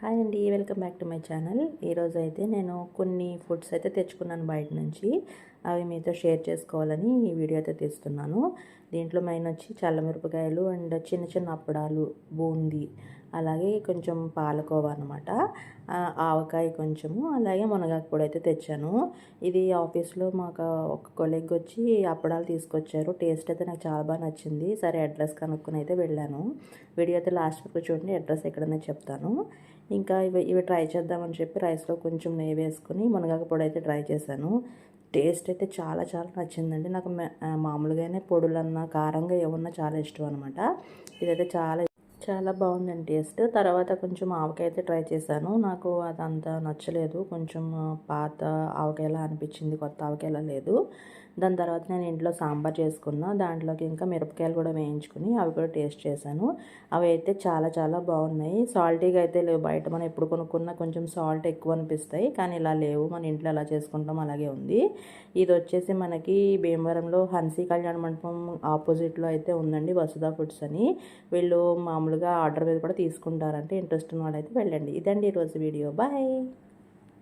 Hi అండి, welcome back to my channel. ఈరోజు అయితే నేను కొన్ని ఫుడ్స్ అయితే తెచ్చుకున్నాను బయట నుంచి. అవి మీతో షేర్ చేసుకోవాలని ఈ వీడియో అయితే తీస్తున్నాను. దీంట్లో మెయిన్ వచ్చి చల్లమిరపకాయలు అండ్ చిన్న చిన్న అప్పడాలు, బూందీ, అలాగే కొంచెం పాలకోవా అనమాట, ఆవకాయ కొంచెము, అలాగే మునగాకు కూడా అయితే తెచ్చాను. ఇది ఆఫీస్లో మాకు ఒక కొలీగ్ వచ్చి అప్పడాలు తీసుకొచ్చారు. టేస్ట్ అయితే నాకు చాలా బాగా నచ్చింది. సరే అడ్రస్ కనుక్కొని అయితే వెళ్ళాను. వీడియో అయితే లాస్ట్ వరకు చూడండి, అడ్రస్ ఎక్కడనే చెప్తాను. ఇంకా ఇవి ట్రై చేద్దామని చెప్పి రైస్లో కొంచెం నెయ్యి వేసుకుని మునగాకు పొడి అయితే ట్రై చేశాను. టేస్ట్ అయితే చాలా చాలా నచ్చిందండి. నాకు మామూలుగానే పొడులన్నా కారంగా ఏమన్నా చాలా ఇష్టం అనమాట. ఇదైతే చాలా చాలా బాగుందండి టేస్ట్. తర్వాత కొంచెం ఆవకాయ అయితే ట్రై చేశాను. నాకు అదంతా నచ్చలేదు. కొంచెం పాత ఆవకాయలా అనిపించింది, కొత్త ఆవకాయలా లేదు. దాని తర్వాత నేను ఇంట్లో సాంబార్ చేసుకున్నా. దాంట్లోకి ఇంకా మిరపకాయలు కూడా వేయించుకుని అవి కూడా టేస్ట్ చేశాను. అవి అయితే చాలా చాలా బాగున్నాయి. సాల్టీగా అయితే లేవు. బయట మనం ఎప్పుడు కొనుక్కున్నా కొంచెం సాల్ట్ ఎక్కువ అనిపిస్తాయి, కానీ ఇలా లేవు. మన ఇంట్లో ఎలా చేసుకుంటాం అలాగే ఉంది. ఇది వచ్చేసి మనకి భీమవరంలో హన్సీ కళ్యాణ మండపం ఆపోజిట్లో అయితే ఉందండి, వసుధా ఫుడ్స్ అని. వీళ్ళు మామూలుగా ఆర్డర్ మీద కూడా తీసుకుంటారంటే ఇంట్రెస్ట్ ఉన్న వాళ్ళైతే వెళ్ళండి. ఇదండి ఈరోజు వీడియో. బాయ్.